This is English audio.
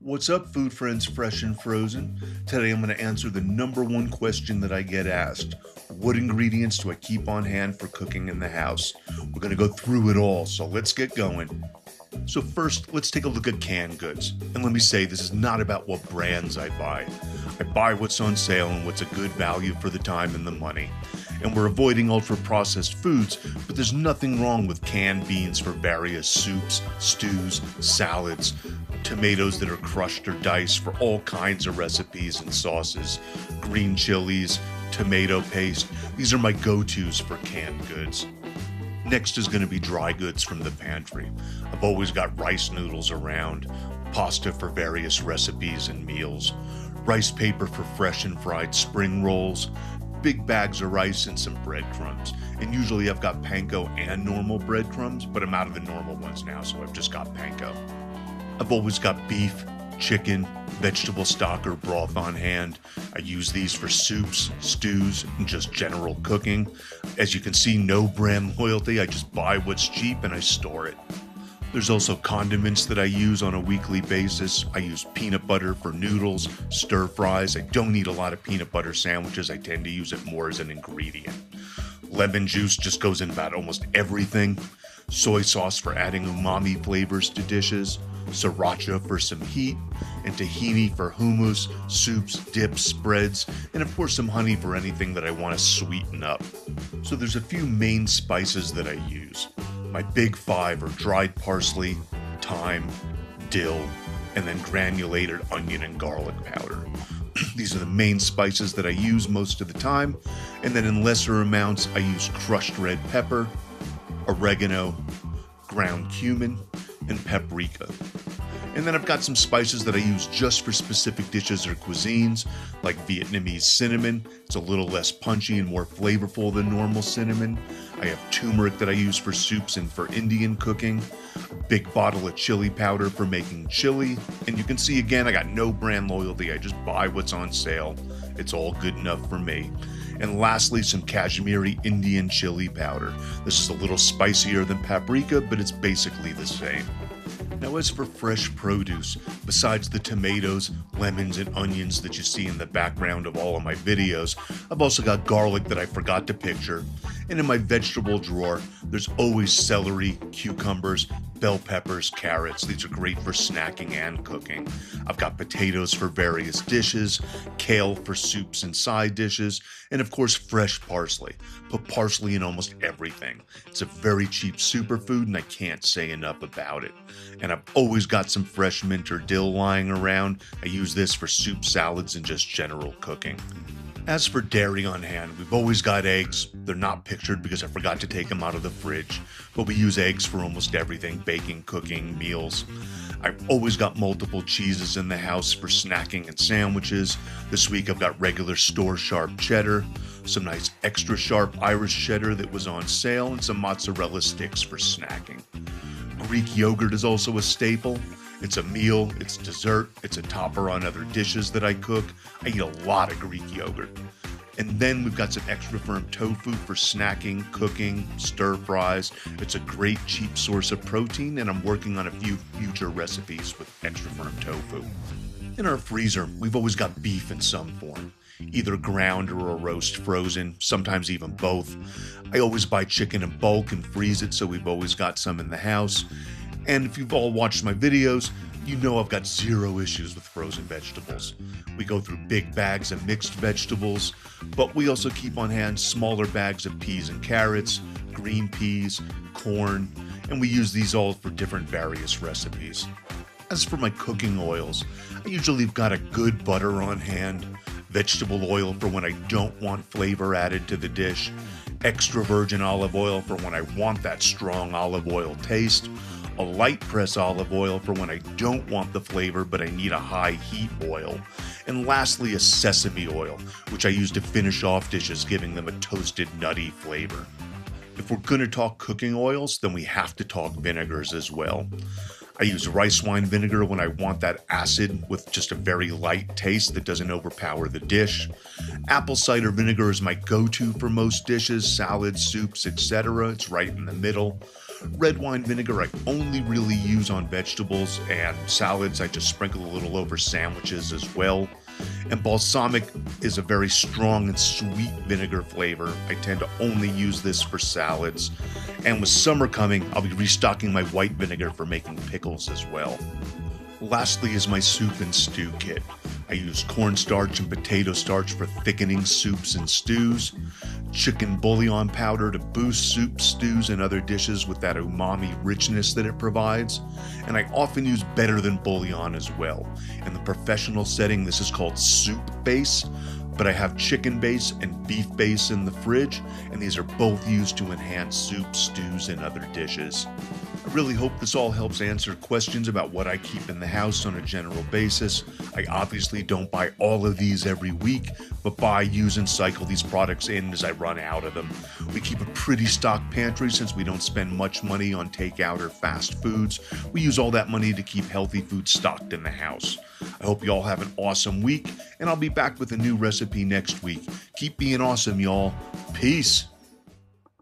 What's up, food friends, fresh and frozen? Today I'm going to answer the number one question that I get asked. What ingredients do I keep on hand for cooking in the house? We're going to go through it all, so let's get going. So first, let's take a look at canned goods. And let me say, this is not about what brands I buy. I buy what's on sale and what's a good value for the time and the money. And we're avoiding ultra-processed foods, but there's nothing wrong with canned beans for various soups, stews, salads, tomatoes that are crushed or diced for all kinds of recipes and sauces, green chilies, tomato paste. These are my go-tos for canned goods. Next is going to be dry goods from the pantry. I've always got rice noodles around, pasta for various recipes and meals, rice paper for fresh and fried spring rolls, big bags of rice and some breadcrumbs. And usually I've got panko and normal breadcrumbs, but I'm out of the normal ones now, so I've just got panko. I've always got beef, chicken, vegetable stock or broth on hand. I use these for soups, stews, and just general cooking. As you can see, no brand loyalty. I just buy what's cheap and I store it. There's also condiments that I use on a weekly basis. I use peanut butter for noodles, stir fries. I don't eat a lot of peanut butter sandwiches. I tend to use it more as an ingredient. Lemon juice just goes in about almost everything. Soy sauce for adding umami flavors to dishes, sriracha for some heat, and tahini for hummus, soups, dips, spreads, and of course some honey for anything that I want to sweeten up. So there's a few main spices that I use. My big five are dried parsley, thyme, dill, and then granulated onion and garlic powder. These are the main spices that I use most of the time, and then in lesser amounts I use crushed red pepper, oregano, ground cumin, and paprika. And then I've got some spices that I use just for specific dishes or cuisines, like Vietnamese cinnamon. It's a little less punchy and more flavorful than normal cinnamon. I have turmeric that I use for soups and for Indian cooking. A big bottle of chili powder for making chili. And you can see again, I got no brand loyalty. I just buy what's on sale. It's all good enough for me. And lastly, some Kashmiri Indian chili powder. This is a little spicier than paprika, but it's basically the same. Now, as for fresh produce, besides the tomatoes, lemons, and onions that you see in the background of all of my videos, I've also got garlic that I forgot to picture. And in my vegetable drawer, there's always celery, cucumbers, bell peppers, carrots. These are great for snacking and cooking. I've got potatoes for various dishes, kale for soups and side dishes, and of course fresh parsley. Put parsley in almost everything. It's a very cheap superfood and I can't say enough about it. And I've always got some fresh mint or dill lying around. I use this for soup, salads, and just general cooking. As for dairy on hand, we've always got eggs. They're not pictured because I forgot to take them out of the fridge, but we use eggs for almost everything, baking, cooking, meals. I've always got multiple cheeses in the house for snacking and sandwiches. This week I've got regular store sharp cheddar, some nice extra sharp Irish cheddar that was on sale, and some mozzarella sticks for snacking. Greek yogurt is also a staple. It's a meal, it's dessert, it's a topper on other dishes that I cook. I eat a lot of Greek yogurt. And then we've got some extra firm tofu for snacking, cooking, stir fries. It's a great cheap source of protein, and I'm working on a few future recipes with extra firm tofu. In our freezer, we've always got beef in some form, either ground or a roast frozen, sometimes even both. I always buy chicken in bulk and freeze it, so we've always got some in the house. And if you've all watched my videos, you know I've got zero issues with frozen vegetables. We go through big bags of mixed vegetables, but we also keep on hand smaller bags of peas and carrots, green peas, corn, and we use these all for different various recipes. As for my cooking oils, I usually have got a good butter on hand, vegetable oil for when I don't want flavor added to the dish, extra virgin olive oil for when I want that strong olive oil taste, a light press olive oil for when I don't want the flavor but I need a high heat oil, and lastly a sesame oil, which I use to finish off dishes, giving them a toasted, nutty flavor. If we're going to talk cooking oils, then we have to talk vinegars as well. I use rice wine vinegar when I want that acid with just a very light taste that doesn't overpower the dish. Apple cider vinegar is my go-to for most dishes, salads, soups, etc. It's right in the middle. Red wine vinegar I only really use on vegetables, and salads I just sprinkle a little over sandwiches as well. And balsamic is a very strong and sweet vinegar flavor. I tend to only use this for salads. And with summer coming, I'll be restocking my white vinegar for making pickles as well. Lastly is my soup and stew kit. I use cornstarch and potato starch for thickening soups and stews, chicken bouillon powder to boost soup, stews, and other dishes with that umami richness that it provides, and I often use better than bouillon as well. In the professional setting, this is called soup base, but I have chicken base and beef base in the fridge, and these are both used to enhance soup, stews, and other dishes. I really hope this all helps answer questions about what I keep in the house on a general basis. I obviously don't buy all of these every week, but buy, use, and cycle these products in as I run out of them. We keep a pretty stocked pantry since we don't spend much money on takeout or fast foods. We use all that money to keep healthy food stocked in the house. I hope you all have an awesome week, and I'll be back with a new recipe next week. Keep being awesome, y'all. Peace.